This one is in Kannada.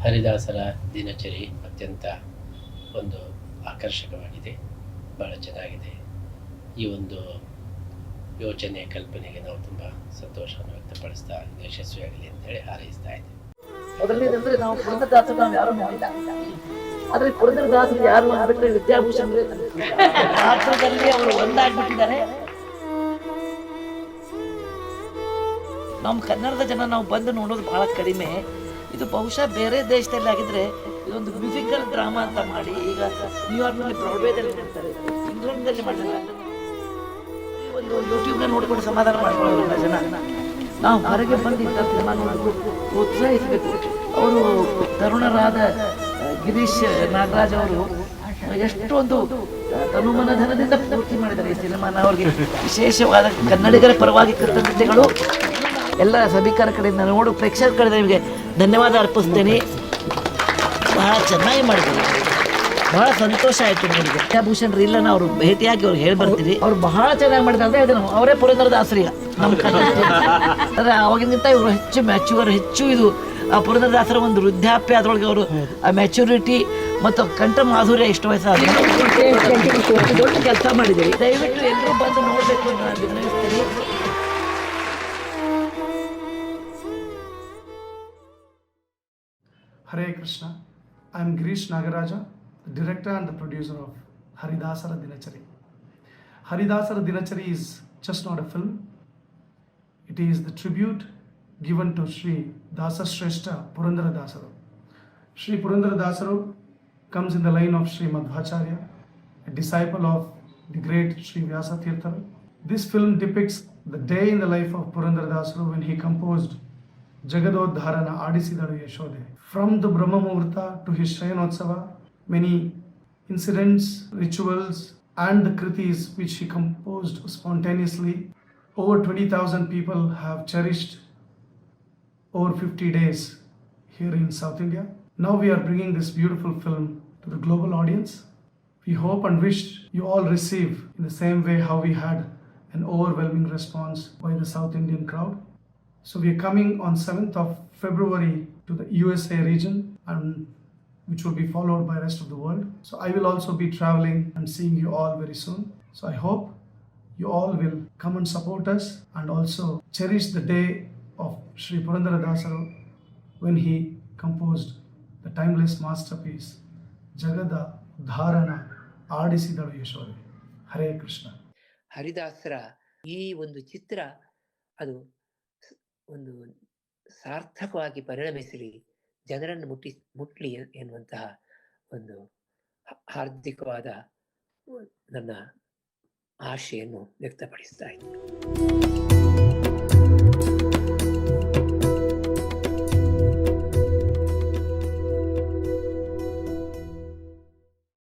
ಹರಿದಾಸರ ದಿನಚರಿ ಅತ್ಯಂತ ಒಂದು ಆಕರ್ಷಕವಾಗಿದೆ, ಭಾಳ ಚೆನ್ನಾಗಿದೆ. ಈ ಒಂದು ಯೋಚನೆ ಕಲ್ಪನೆಗೆ ನಾವು ತುಂಬ ಸಂತೋಷವನ್ನು ವ್ಯಕ್ತಪಡಿಸ್ತಾ ಯಶಸ್ವಿಯಾಗಲಿ ಅಂತೇಳಿ ಹಾರೈಸ್ತಾ ಇದ್ದೀವಿ. ಮೊದಲನೇದಂದ್ರೆ ನಾವು ಪುರಂದರದಾಸರು ನಾವು ಯಾರು ಮಾಡಿಲ್ಲ, ಆದ್ರೆ ಪುರಂದರದಾಸರು ಯಾರು ಅಂದ್ಬಿಟ್ರೆ ವಿದ್ಯಾಭೂಷಣ್ ಪಾತ್ರದಲ್ಲಿ ಅವರು ಒಂದಾಗ್ಬಿಟ್ಟಿದ್ದಾರೆ. ನಮ್ಮ ಕನ್ನಡದ ಜನ ನಾವು ಬಂದು ನೋಡೋದು ಬಹಳ ಕಡಿಮೆ. ಇದು ಬಹುಶಃ ಬೇರೆ ದೇಶದಲ್ಲಿ ಆಗಿದ್ರೆ ಇದೊಂದು ಮ್ಯೂಸಿಕಲ್ ಡ್ರಾಮಾ ಅಂತ ಮಾಡಿ ಈಗ ನ್ಯೂಯಾರ್ಕ್ನಲ್ಲಿ ಬ್ರಾಡ್ವೇದಲ್ಲಿ ಮಾಡ್ತಾರೆ, ಇಂಗ್ಲೆಂಡ್ನಲ್ಲಿ ಮಾಡಿಲ್ಲ. ಒಂದು ಯೂಟ್ಯೂಬ್ನ ನೋಡ್ಕೊಂಡು ಸಮಾಧಾನ ಮಾಡ್ಕೊಳ್ಳೋದಿಲ್ಲ ಜನ. ನಾವು ಹೊರಗೆ ಬಂದು ಇಂಥ ಸಿನಿಮಾ ನೋಡೋದು ಪ್ರೋತ್ಸಾಹಿಸಬೇಕು. ಅವರು ತರುಣರಾದ ಗಿರೀಶ್ ನಾಗರಾಜ್ ಅವರು ಎಷ್ಟೊಂದು ತನುಮನಧನದಿಂದ ಪೂರ್ತಿ ಮಾಡಿದ್ದಾರೆ ಈ ಸಿನಿಮಾನ. ಅವ್ರಿಗೆ ವಿಶೇಷವಾದ ಕನ್ನಡಿಗರ ಪರವಾಗಿ ಕೃತಜ್ಞತೆಗಳು ಎಲ್ಲ ಸಭಿಕರ ಕಡೆಯಿಂದ ನೋಡು ಪ್ರೇಕ್ಷಕರ ಕಡೆಯಿಂದ ನಿಮಗೆ ಧನ್ಯವಾದ ಅರ್ಪಿಸ್ತೇನೆ. ಬಹಳ ಚೆನ್ನಾಗಿ ಮಾಡಿದ್ದಾರೆ, ಬಹಳ ಸಂತೋಷ ಆಯಿತು ನನಗೆ. ವಿದ್ಯಾಭೂಷಣ್ ರೀಲನ್ನು ಅವರು ಭೇಟಿಯಾಗಿ ಅವ್ರು ಹೇಳಿ ಬರ್ತೀರಿ, ಅವ್ರು ಬಹಳ ಚೆನ್ನಾಗಿ ಮಾಡಿದ್ದಾರೆ ಅಂತ ಹೇಳಿದ್ರು. ಅವರೇ ಪುರಂದರದಾಸರಿಗೆ ನಮ್ಮ ಕನ್ನಡ ಅಂದರೆ ಅವಾಗಿಗಿಂತ ಇವರು ಹೆಚ್ಚು ಮ್ಯಾಚ್ಯೂರ್, ಹೆಚ್ಚು ಇದು ಆ ಪುರಂದರದಾಸರ ಒಂದು ವೃದ್ಧಾಪ್ಯ, ಅದರೊಳಗೆ ಅವರು ಆ ಮ್ಯಾಚುರಿಟಿ ಮತ್ತು ಕಂಠ ಮಾಧುರ್ಯ ಎಷ್ಟು ವಯಸ್ಸಾದ ದೊಡ್ಡ ಕೆಲಸ ಮಾಡಿದ್ದೀವಿ. ದಯವಿಟ್ಟು ಎಲ್ಲರೂ ಬಂದು ನೋಡಬೇಕು ಅಂತ ನಾನು ವಿನಂತಿಸ್ತೀನಿ. Hare Krishna. I am Girish Nagaraja, the director and the producer of Haridasara Dinachari. Haridasara Dinachari is just not a film. It is the tribute given to Sri Dasa Shrestha Purandara Dasaru. Sri Purandara Dasaru comes in the line of Sri Madhvacharya, a disciple of the great Sri Vyasa Tirtha. This film depicts the day in the life of Purandara Dasaru when he composed Jagadodharana Adisidalu Yashode. From the Brahma Muhurta to his Shayanotsava, many incidents, rituals and the kritis which he composed spontaneously, over 20,000 people have cherished over 50 days here in South India. Now we are bringing this beautiful film to the global audience. We hope and wish you all receive in the same way how we had an overwhelming response by the South Indian crowd. So we are coming on 7th of February to the USA region, and which will be followed by rest of the world. So I will also be traveling and seeing you all very soon. So I hope you all will come and support us and also cherish the day of Sri Purandara Dasaru when he composed the timeless masterpiece Jagada Dharana Adisidalu Yashode. Hare Krishna. ಹರಿದಾಸರ ಈ ಒಂದು ಚಿತ್ರ ಅದು ಒಂದು ಸಾರ್ಥಕವಾಗಿ ಪರಿಣಮಿಸಲಿ, ಜನರನ್ನು ಮುಟ್ಲಿ ಎನ್ನುವಂತಹ ಒಂದು ಹಾರ್ದಿಕವಾದ ನನ್ನ ಆಶೆಯನ್ನು ವ್ಯಕ್ತಪಡಿಸ್ತಾ ಇದ್ದೀನಿ.